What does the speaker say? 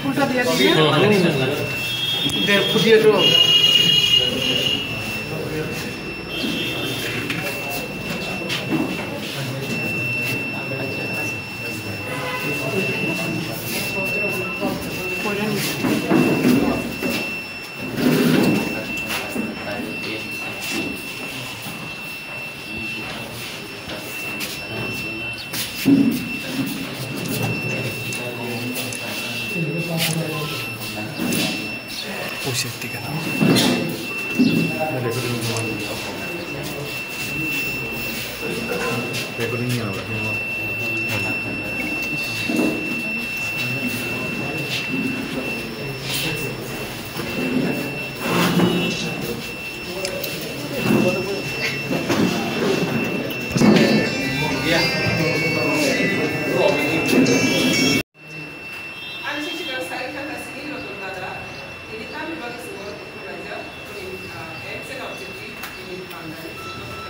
ফুলটা দিয়ে দিবে ফুটিয়ে তো ওষুধ থেকে না রেকর্ডিং নিয়ে নেব Ele está me vacinando por exemplo, excellent objective in Bangladesh.